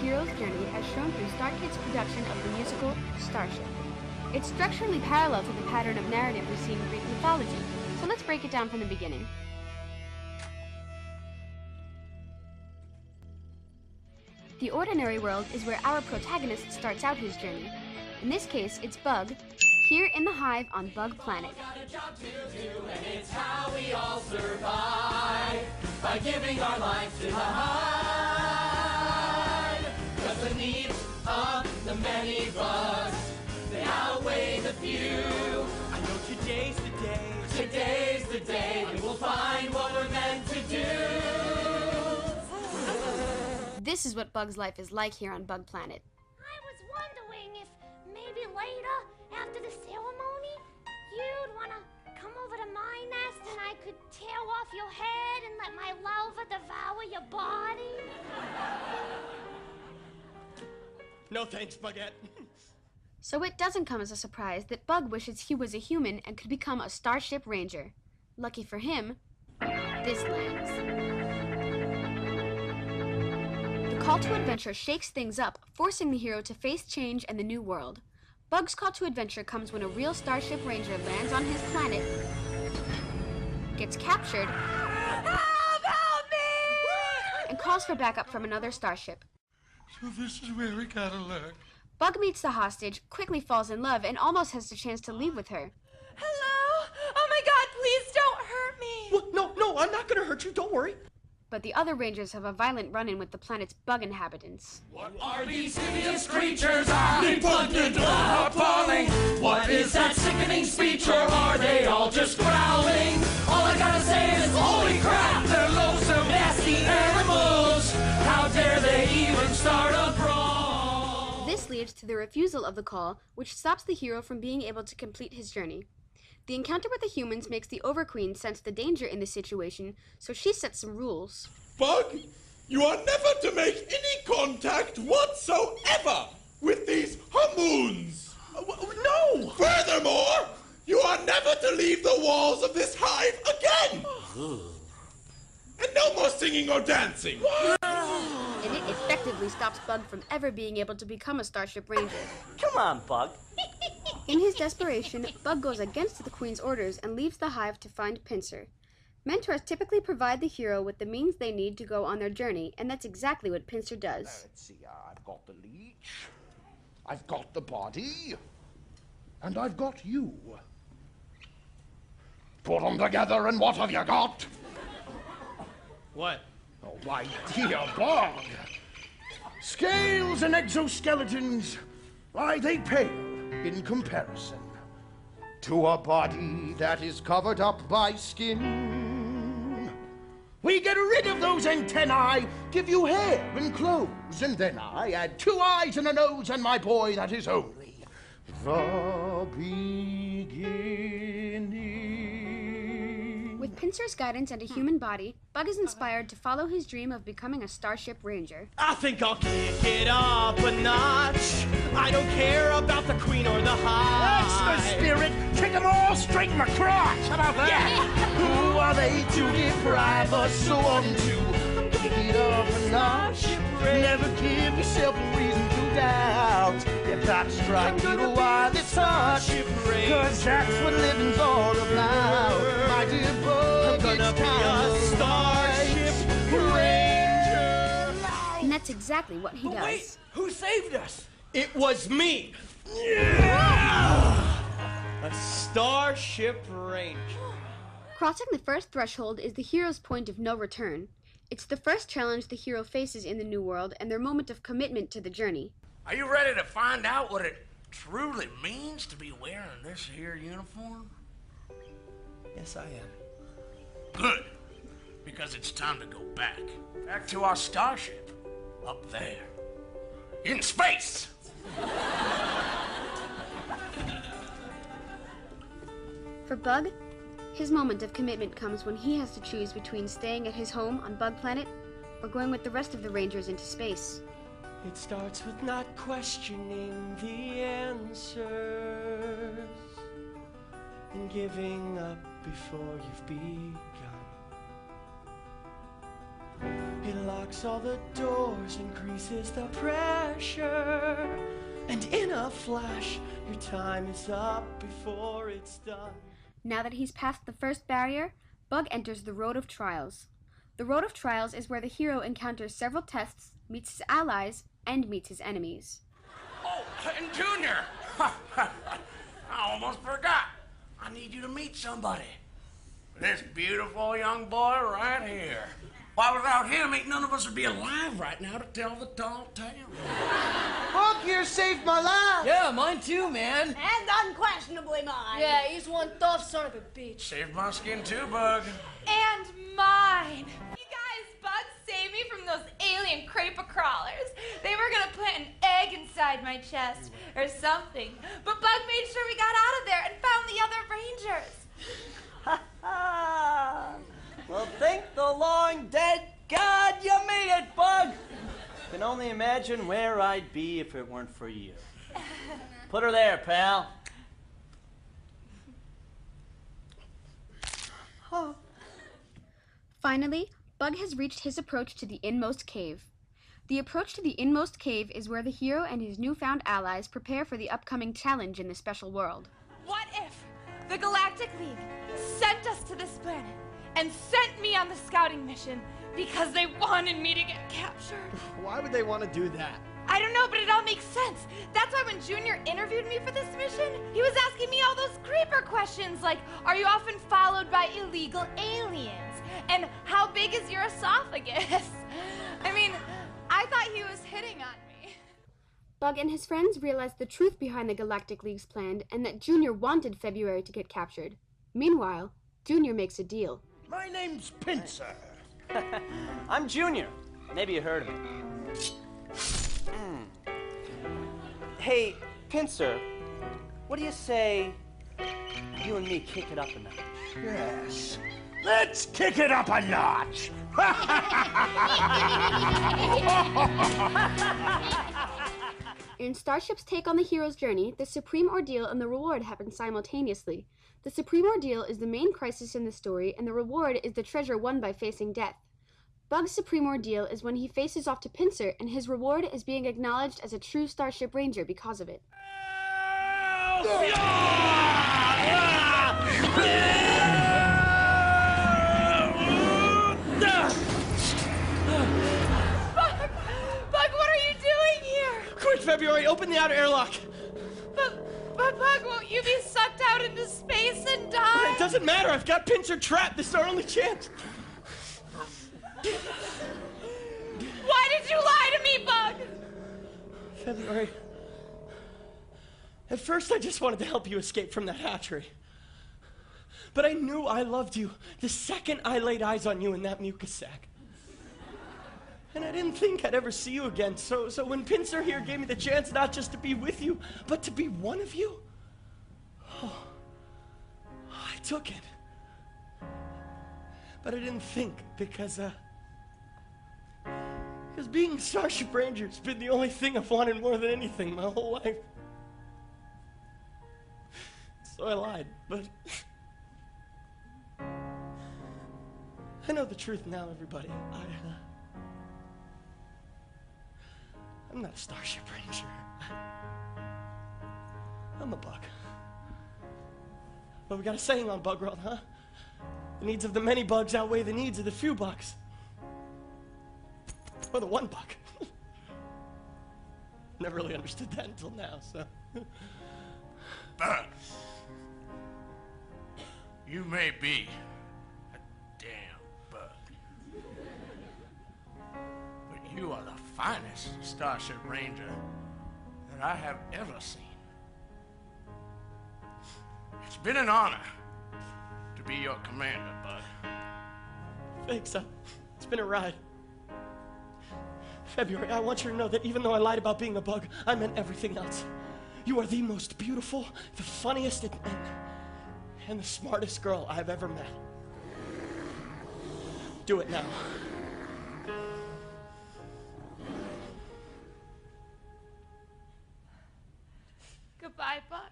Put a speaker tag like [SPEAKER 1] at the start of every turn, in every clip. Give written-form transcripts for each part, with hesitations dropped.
[SPEAKER 1] hero's journey as shown through StarKid's production of the musical Starship. It's structurally parallel to the pattern of narrative we see in Greek mythology, so let's break it down from the beginning. The ordinary world is where our protagonist starts out his journey. In this case, it's Bug, here in the hive on Bug Planet.
[SPEAKER 2] It's how we all survive by giving our lives to the hive. 'Cause the needs of the many bugs, they outweigh the few. I know today's the day. Today's the day we will find what we're meant to do.
[SPEAKER 1] This is what Bug's life is like here on Bug Planet.
[SPEAKER 3] I was wondering if maybe later, after the ceremony, you'd want to come over to my nest and I could tear off your head and let my larva devour your body.
[SPEAKER 2] No thanks, Buggette.
[SPEAKER 1] So it doesn't come as a surprise that Bug wishes he was a human and could become a Starship Ranger. Lucky for him, this lands. The call to adventure shakes things up, forcing the hero to face change and the new world. Bug's call to adventure comes when a real Starship Ranger lands on his planet, gets captured,
[SPEAKER 2] Help me!
[SPEAKER 1] and calls for backup from another starship.
[SPEAKER 4] So this is where we gotta learn.
[SPEAKER 1] Bug meets the hostage, quickly falls in love, and almost has the chance to leave with her.
[SPEAKER 5] Hello? Oh my God, please don't hurt me.
[SPEAKER 2] What? No, I'm not gonna hurt you, don't worry.
[SPEAKER 1] But the other Rangers have a violent run-in with the planet's bug inhabitants.
[SPEAKER 2] What are these hideous creatures? Repugnant, appalling. What is that sickening speech, or are they all just growling? All I gotta say is, holy crap, they're loathsome, nasty animals. How dare they even start a brawl?
[SPEAKER 1] This leads to the refusal of the call, which stops the hero from being able to complete his journey. The encounter with the humans makes the Overqueen sense the danger in the situation, so she sets some rules.
[SPEAKER 4] Bug, you are never to make any contact whatsoever with these Hamoons.
[SPEAKER 2] No!
[SPEAKER 4] Furthermore, you are never to leave the walls of this hive again. And no more singing or dancing.
[SPEAKER 1] And it effectively stops Bug from ever being able to become a Starship Ranger.
[SPEAKER 6] Come on, Bug.
[SPEAKER 1] In his desperation, Bug goes against the Queen's orders and leaves the hive to find Pinsir. Mentors typically provide the hero with the means they need to go on their journey, and that's exactly what Pinsir does.
[SPEAKER 7] Let's see, I've got the leech, I've got the body, and I've got you. Put them together, and what have you got?
[SPEAKER 2] What?
[SPEAKER 7] Oh, my dear Bug. Scales and exoskeletons, why, they pale in comparison to a body that is covered up by skin. We get rid of those antennae, give you hair and clothes, and then I add 2 eyes and a nose, and my boy, that is only the beginning.
[SPEAKER 1] With Pinsir's guidance and a human body, Bug is inspired to follow his dream of becoming a Starship Ranger.
[SPEAKER 2] I think I'll kick it up a notch. I don't care about the Queen or the hive.
[SPEAKER 7] That's the spirit! Kick them all straight in the crotch! How about that?
[SPEAKER 2] Yeah.
[SPEAKER 7] Who are they to deprive us so unto? Kick it up a notch. Never give yourself a reason to doubt. You gotta strike it while it's hot. Cause that's what living's all about. My dear Bug,
[SPEAKER 2] I'm gonna
[SPEAKER 7] it's
[SPEAKER 2] be
[SPEAKER 7] time
[SPEAKER 2] a
[SPEAKER 7] to
[SPEAKER 2] Starship
[SPEAKER 7] Ranger.
[SPEAKER 1] And that's exactly what he does.
[SPEAKER 2] Wait, who saved us? It was me. A Starship Ranger.
[SPEAKER 1] Crossing the first threshold is the hero's point of no return. It's the first challenge the hero faces in the new world and their moment of commitment to the journey.
[SPEAKER 8] Are you ready to find out what it truly means to be wearing this here uniform?
[SPEAKER 2] Yes, I am.
[SPEAKER 8] Good, because it's time to go back. Back to our starship, up there, in space.
[SPEAKER 1] For Bug, his moment of commitment comes when he has to choose between staying at his home on Bug Planet or going with the rest of the Rangers into space.
[SPEAKER 2] It starts with not questioning the answers and giving up before you've begun. It locks locks all the doors, increases the pressure. And in a flash, your time is up before it's done.
[SPEAKER 1] Now that he's passed the first barrier, Bug enters the Road of Trials. The Road of Trials is where the hero encounters several tests, meets his allies, and meets his enemies.
[SPEAKER 8] Oh, and Junior! I almost forgot. I need you to meet somebody. This beautiful young boy right here. Why, without him, ain't none of us would be alive right now to tell the tall tale.
[SPEAKER 2] Bug here saved my life.
[SPEAKER 6] Yeah, mine too, man.
[SPEAKER 9] And unquestionably mine.
[SPEAKER 6] Yeah, he's one tough son of a bitch.
[SPEAKER 8] Saved my skin too, Bug.
[SPEAKER 5] And mine. You guys, Bug saved me from those alien creeper crawlers. They were gonna put an egg inside my chest or something. But Bug made sure we got out of there and found the other rangers.
[SPEAKER 2] Ha ha! Well, thank the long dead God you made it, Bug! Can only imagine where I'd be if it weren't for you. Put her there, pal.
[SPEAKER 1] Oh. Finally, Bug has reached his approach to the inmost cave. The approach to the inmost cave is where the hero and his newfound allies prepare for the upcoming challenge in the special world.
[SPEAKER 5] What if the Galactic League sent us to this planet and sent me on the scouting mission because they wanted me to get captured?
[SPEAKER 2] Why would they want to do that?
[SPEAKER 5] I don't know, but it all makes sense. That's why when Junior interviewed me for this mission, he was asking me all those creeper questions like, are you often followed by illegal aliens? And how big is your esophagus? I mean, I thought he was hitting on me.
[SPEAKER 1] Bug and his friends realize the truth behind the Galactic League's plan and that Junior wanted February to get captured. Meanwhile, Junior makes a deal.
[SPEAKER 7] My name's Pincer.
[SPEAKER 2] I'm Junior. Maybe you heard of me. Hey, Pincer, what do you say you and me kick it up a notch?
[SPEAKER 7] Yes. Let's kick it up a notch.
[SPEAKER 1] In Starship's take on the hero's journey, the supreme ordeal and the reward happen simultaneously. The supreme ordeal is the main crisis in the story, and the reward is the treasure won by facing death. Bug's supreme ordeal is when he faces off to Pincer, and his reward is being acknowledged as a true Starship Ranger because of it.
[SPEAKER 5] Bug, what are you doing here?
[SPEAKER 2] Quick, February, open the outer airlock.
[SPEAKER 5] But Bug, won't you be sucked out into space and die?
[SPEAKER 2] It doesn't matter. I've got Pincer trapped. This is our only chance.
[SPEAKER 5] Why did you lie to me, Bug?
[SPEAKER 2] February. At first, I just wanted to help you escape from that hatchery. But I knew I loved you the second I laid eyes on you in that mucus sack. And I didn't think I'd ever see you again. So when Pincer here gave me the chance not just to be with you, but to be one of you, I took it. But I didn't think because being Starship Ranger has been the only thing I've wanted more than anything my whole life. So I lied, but I know the truth now, everybody. I'm not a Starship Ranger. I'm a bug. But we got a saying on Bug World, huh? The needs of the many bugs outweigh the needs of the few bugs. Or the one bug. Never really understood that until now, so.
[SPEAKER 8] Bug. You may be a damn bug. But you are the finest Starship Ranger that I have ever seen. It's been an honor to be your commander, Bug.
[SPEAKER 2] Thanks, it's been a ride. February, I want you to know that even though I lied about being a bug, I meant everything else. You are the most beautiful, the funniest, and the smartest girl I've ever met. Do it now.
[SPEAKER 5] Goodbye, Bug.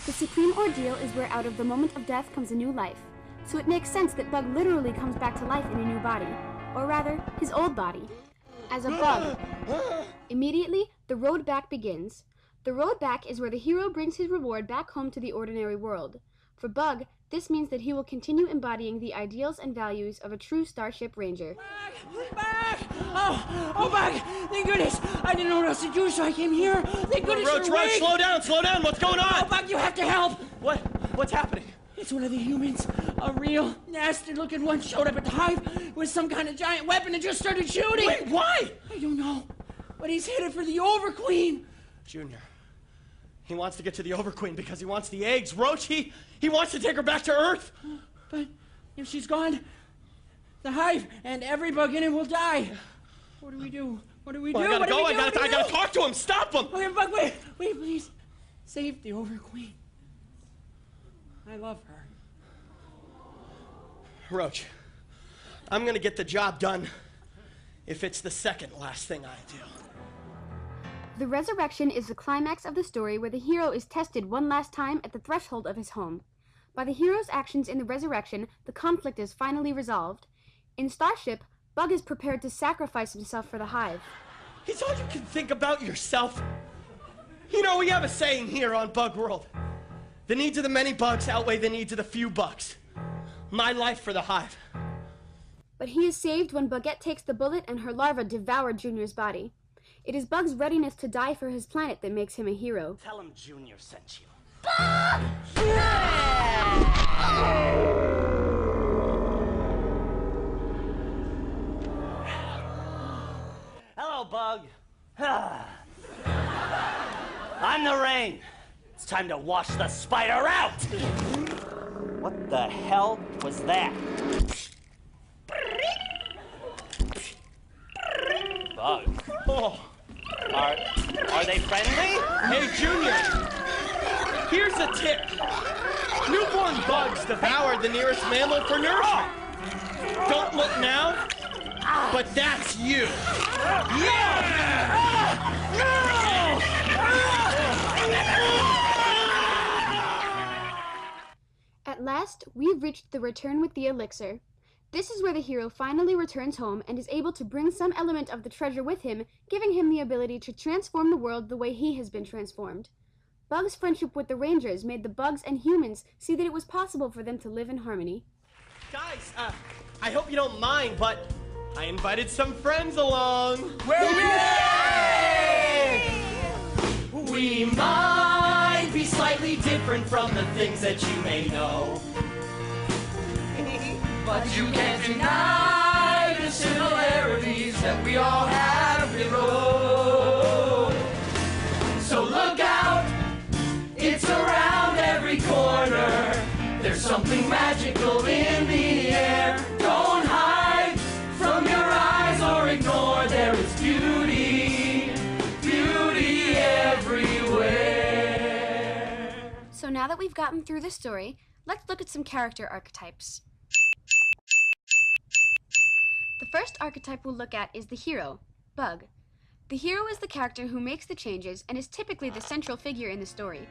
[SPEAKER 1] The supreme ordeal is where out of the moment of death comes a new life. So it makes sense that Bug literally comes back to life in a new body. or rather, his old body, as a bug. Immediately, the road back begins. The road back is where the hero brings his reward back home to the ordinary world. For Bug, this means that he will continue embodying the ideals and values of a true Starship Ranger.
[SPEAKER 2] Bug! Oh, Bug! Thank goodness! I didn't know what else to do, so I came here. Thank goodness
[SPEAKER 10] Roach,
[SPEAKER 2] you're awake.
[SPEAKER 10] slow down! What's going on?
[SPEAKER 2] Oh, Bug, you have to help!
[SPEAKER 10] What's happening?
[SPEAKER 2] It's one of the humans. A real nasty-looking one showed up at the hive with some kind of giant weapon and just started shooting.
[SPEAKER 10] Wait, why?
[SPEAKER 2] I don't know, but he's headed for the Overqueen.
[SPEAKER 10] Junior, he wants to get to the Overqueen because he wants the eggs. Roach, he wants to take her back to Earth.
[SPEAKER 2] But if she's gone, the hive and every bug in it will die. What do we do? What do we do?
[SPEAKER 10] I gotta talk to him. Stop him.
[SPEAKER 2] Okay, Bug, wait, please. Save the Overqueen. I love her.
[SPEAKER 10] Roach, I'm gonna get the job done if it's the second last thing I do.
[SPEAKER 1] The resurrection is the climax of the story where the hero is tested one last time at the threshold of his home. By the hero's actions in the resurrection, the conflict is finally resolved. In Starship, Bug is prepared to sacrifice himself for the hive.
[SPEAKER 10] It's all you can think about yourself. You know, we have a saying here on Bug World. The needs of the many bugs outweigh the needs of the few bugs. My life for the hive.
[SPEAKER 1] But he is saved when Buggette takes the bullet and her larva devour Junior's body. It is Bug's readiness to die for his planet that makes him a hero.
[SPEAKER 10] Tell him Junior sent you.
[SPEAKER 11] Hello, Bug. I'm the rain. It's time to wash the spider out. What the hell was that? Bug.
[SPEAKER 10] Oh.
[SPEAKER 11] Are they friendly?
[SPEAKER 10] Hey, Junior. Here's a tip. Newborn bugs devour the nearest mammal for nourishment. Don't look now, but that's you.
[SPEAKER 1] At last, we've reached the return with the elixir. This is where the hero finally returns home and is able to bring some element of the treasure with him, giving him the ability to transform the world the way he has been transformed. Bug's friendship with the Rangers made the bugs and humans see that it was possible for them to live in harmony.
[SPEAKER 10] Guys, I hope you don't mind, but I invited some friends along.
[SPEAKER 2] We might be slightly different from the things that you may know, but you can't deny the similarities that we all have below. So look out, it's around every corner. There's something magical in the air. Don't hide from your eyes or ignore. There is beauty, beauty everywhere.
[SPEAKER 1] So now that we've gotten through the story, let's look at some character archetypes. The first archetype we'll look at is the hero, Bug. The hero is the character who makes the changes and is typically the central figure in the story.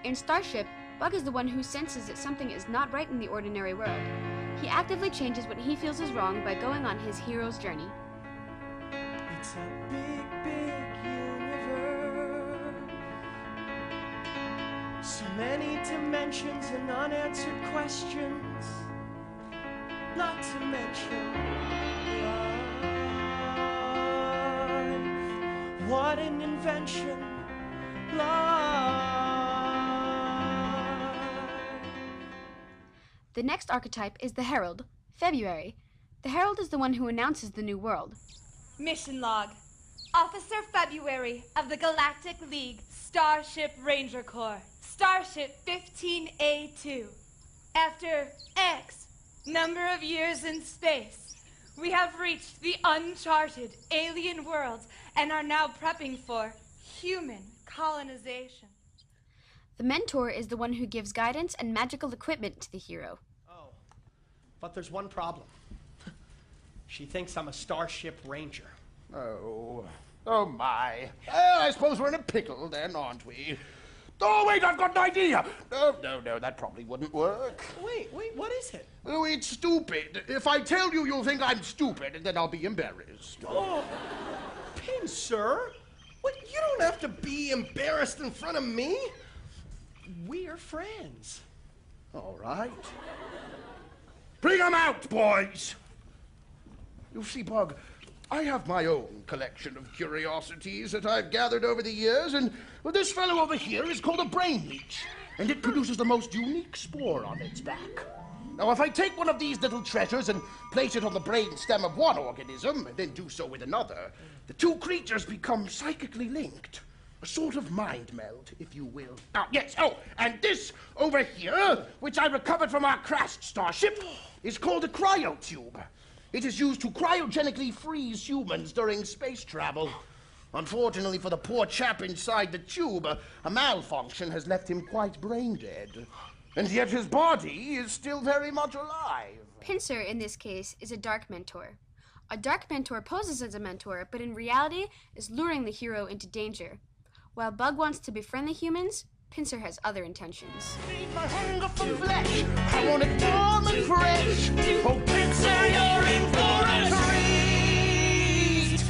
[SPEAKER 1] In Starship, Bug is the one who senses that something is not right in the ordinary world. He actively changes what he feels is wrong by going on his hero's journey.
[SPEAKER 10] It's a big, big universe. So many dimensions and unanswered questions. Not to mention life. What an invention. Life.
[SPEAKER 1] The next archetype is the Herald, February. The Herald is the one who announces the new world.
[SPEAKER 5] Mission log. Officer February of the Galactic League Starship Ranger Corps. Starship 15A2. After X number of years in space, we have reached the uncharted alien world and are now prepping for human colonization.
[SPEAKER 1] The Mentor is the one who gives guidance and magical equipment to the hero.
[SPEAKER 10] Oh, but there's one problem. She thinks I'm a Starship Ranger.
[SPEAKER 7] Oh my. Well, I suppose we're in a pickle then, aren't we? Oh, wait, I've got an idea. No, that probably wouldn't work.
[SPEAKER 10] Wait, what is it?
[SPEAKER 7] Oh, it's stupid. If I tell you, you'll think I'm stupid, and then I'll be embarrassed.
[SPEAKER 10] Oh, Pincer? What, you don't have to be embarrassed in front of me. We're friends.
[SPEAKER 7] All right. Bring 'em out, boys. You see, Bug, I have my own collection of curiosities that I've gathered over the years, and well, this fellow over here is called a brain leech, and it produces the most unique spore on its back. Now, if I take one of these little treasures and place it on the brain stem of one organism, and then do so with another, the two creatures become psychically linked. A sort of mind meld, if you will. Ah, yes, and this over here, which I recovered from our crashed starship, is called a cryotube. It is used to cryogenically freeze humans during space travel. Unfortunately for the poor chap inside the tube, a malfunction has left him quite brain dead. And yet his body is still very much alive.
[SPEAKER 1] Pincer, in this case, is a dark mentor. A dark mentor poses as a mentor, but in reality is luring the hero into danger. While Bug wants to befriend the humans, Pincer has other intentions.
[SPEAKER 7] Feed my hunger for flesh. I want it warm and fresh. Oh, Pincer, you're in for a treat.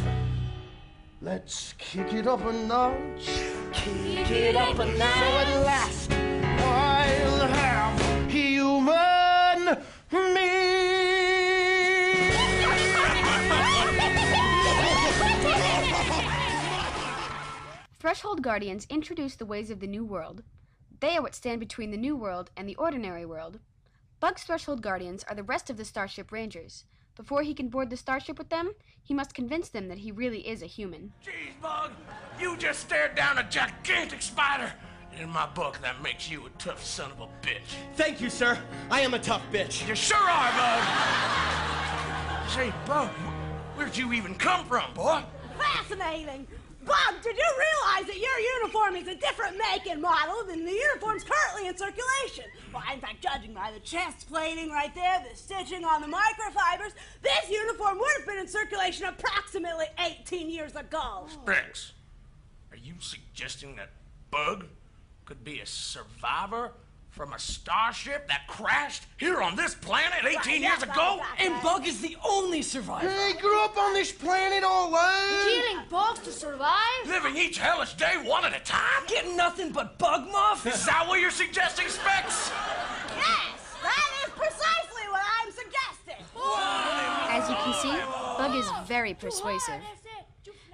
[SPEAKER 7] Let's kick it up a notch.
[SPEAKER 2] Kick it up a notch.
[SPEAKER 7] So at last, I'll have human meat.
[SPEAKER 1] Threshold Guardians introduce the ways of the New World. They are what stand between the New World and the ordinary world. Bug's Threshold Guardians are the rest of the Starship Rangers. Before he can board the starship with them, he must convince them that he really is a human.
[SPEAKER 8] Jeez, Bug, you just stared down a gigantic spider. In my book, that makes you a tough son of a bitch.
[SPEAKER 10] Thank you, sir. I am a tough bitch.
[SPEAKER 8] You sure are, Bug. Say, Bug, where'd you even come from, boy?
[SPEAKER 9] Fascinating. Bug, did you realize that your uniform is a different make and model than the uniforms currently in circulation? Well, in fact, judging by the chest plating right there, the stitching on the microfibers, this uniform would have been in circulation approximately 18 years ago.
[SPEAKER 8] Specs, are you suggesting that Bug could be a survivor from a starship that crashed here on this planet 18 years ago?
[SPEAKER 6] And Bug is the only survivor.
[SPEAKER 7] He grew up on this planet all alone.
[SPEAKER 6] Killing bugs to survive?
[SPEAKER 8] Living each hellish day one at a time?
[SPEAKER 6] Getting nothing but bug muff?
[SPEAKER 8] Is that what you're suggesting, Specs?
[SPEAKER 9] Yes, that is precisely what I'm suggesting.
[SPEAKER 1] As you can see, Bug is very persuasive.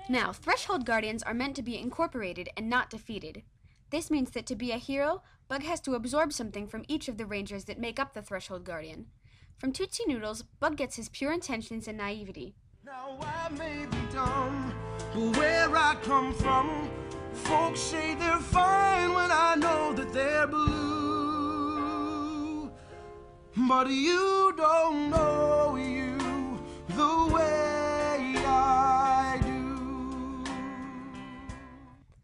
[SPEAKER 1] Now, Threshold Guardians are meant to be incorporated and not defeated. This means that to be a hero, Bug has to absorb something from each of the Rangers that make up the Threshold Guardian. From Tootsie Noodles, Bug gets his pure intentions and naivety.
[SPEAKER 7] Now I may be dumb, but where I come from, folks say they're fine when I know that they're blue. But you don't know you the way I do.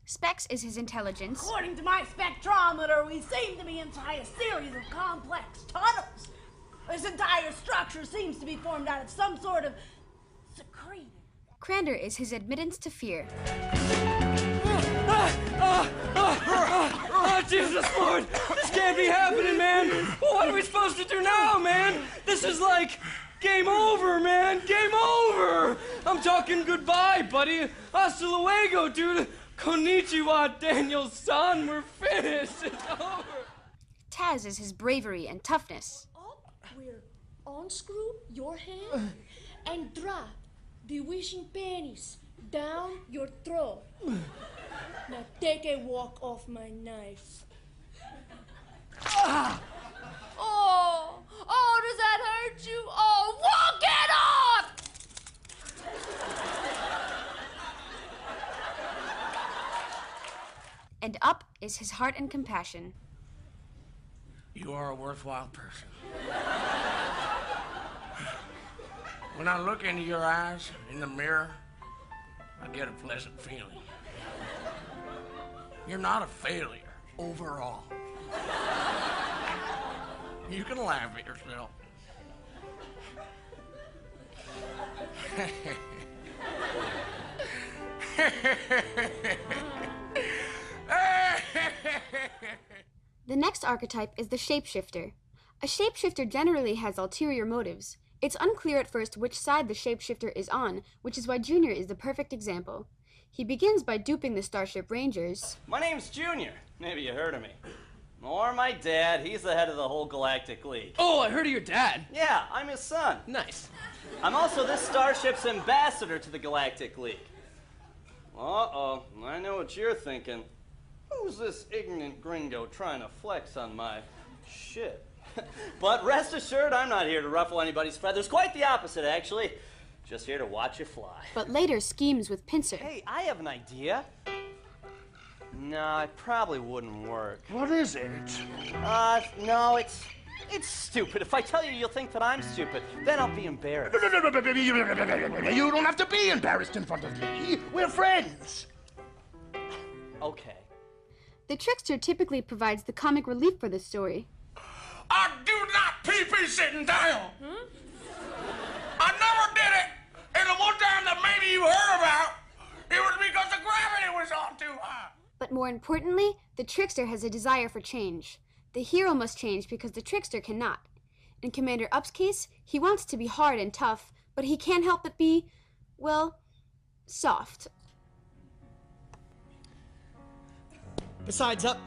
[SPEAKER 1] Specs is his intelligence.
[SPEAKER 9] According to my spectrometer, we seem to be inside a series of complex tunnels. This entire structure seems to be formed out of some sort of secretion.
[SPEAKER 1] Crander is his admittance to fear.
[SPEAKER 6] Oh, Jesus Lord! This can't be happening, man! What are we supposed to do now, man? This is like game over, man! Game over! I'm talking goodbye, buddy. Hasta luego, dude. Konnichiwa, Daniel-san. We're finished. It's over.
[SPEAKER 1] Taz is his bravery and toughness.
[SPEAKER 12] Up, we'll unscrew your hand and drop the wishing pennies down your throat. Now take a walk off my knife.
[SPEAKER 5] Oh, does that hurt you? Oh, walk it off!
[SPEAKER 1] And up is his heart and compassion.
[SPEAKER 8] You are a worthwhile person. When I look into your eyes in the mirror, I get a pleasant feeling. You're not a failure overall. You can laugh at yourself.
[SPEAKER 1] The next archetype is the shapeshifter. A shapeshifter generally has ulterior motives. It's unclear at first which side the shapeshifter is on, which is why Junior is the perfect example. He begins by duping the Starship Rangers.
[SPEAKER 11] My name's Junior. Maybe you heard of me. Or my dad. He's the head of the whole Galactic League.
[SPEAKER 10] Oh, I heard of your dad.
[SPEAKER 11] Yeah, I'm his son.
[SPEAKER 10] Nice.
[SPEAKER 11] I'm also this starship's ambassador to the Galactic League. Uh-oh, I know what you're thinking. Who's this ignorant gringo trying to flex on my shit? But rest assured, I'm not here to ruffle anybody's feathers. Quite the opposite, actually. Just here to watch you fly.
[SPEAKER 1] But later schemes with Pincer.
[SPEAKER 11] Hey, I have an idea. No, it probably wouldn't work.
[SPEAKER 7] What is it?
[SPEAKER 11] No, it's stupid. If I tell you, you'll think that I'm stupid. Then I'll be embarrassed.
[SPEAKER 7] You don't have to be embarrassed in front of me. We're friends.
[SPEAKER 11] Okay.
[SPEAKER 1] The trickster typically provides the comic relief for the story.
[SPEAKER 8] I do not pee-pee sitting down. I never did it. And the one time that maybe you heard about, it was because the gravity was on too high.
[SPEAKER 1] But more importantly, the trickster has a desire for change. The hero must change because the trickster cannot. In Commander Up's case, he wants to be hard and tough, but he can't help but be, well, soft.
[SPEAKER 10] Besides, Up,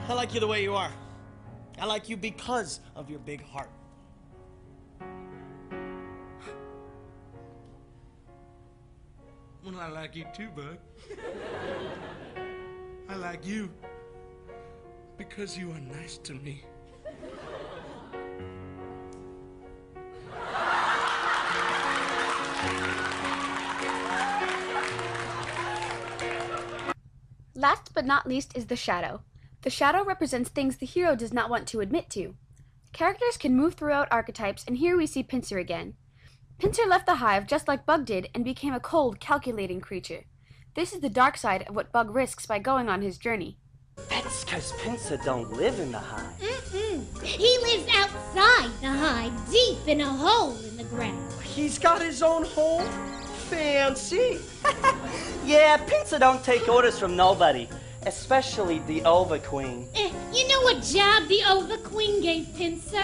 [SPEAKER 10] I like you the way you are. I like you because of your big heart.
[SPEAKER 13] Well, I like you too, bud. I like you because you are nice to me.
[SPEAKER 1] Last but not least is the shadow. The shadow represents things the hero does not want to admit to. Characters can move throughout archetypes, and here we see Pincer again. Pincer left the hive just like Bug did and became a cold, calculating creature. This is the dark side of what Bug risks by going on his journey.
[SPEAKER 11] That's because Pincer don't live in the hive.
[SPEAKER 3] He lives outside the hive, deep in a hole in the ground.
[SPEAKER 6] He's got his own home? Fancy.
[SPEAKER 11] Yeah, Pincer don't take orders from nobody, especially the Overqueen.
[SPEAKER 3] You know what job the Overqueen gave Pincer?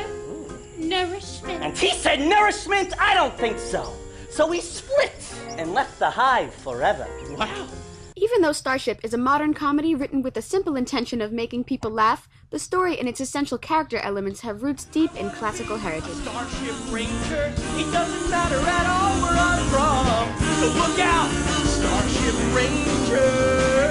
[SPEAKER 3] Nourishment.
[SPEAKER 11] And he said nourishment? I don't think so. So he split and left the hive forever.
[SPEAKER 10] Wow.
[SPEAKER 1] Even though Starship is a modern comedy written with the simple intention of making people laugh, the story and its essential character elements have roots deep in classical heritage.
[SPEAKER 6] Starship Ranger, it doesn't matter at all where I'm from. So look out, Starship Ranger.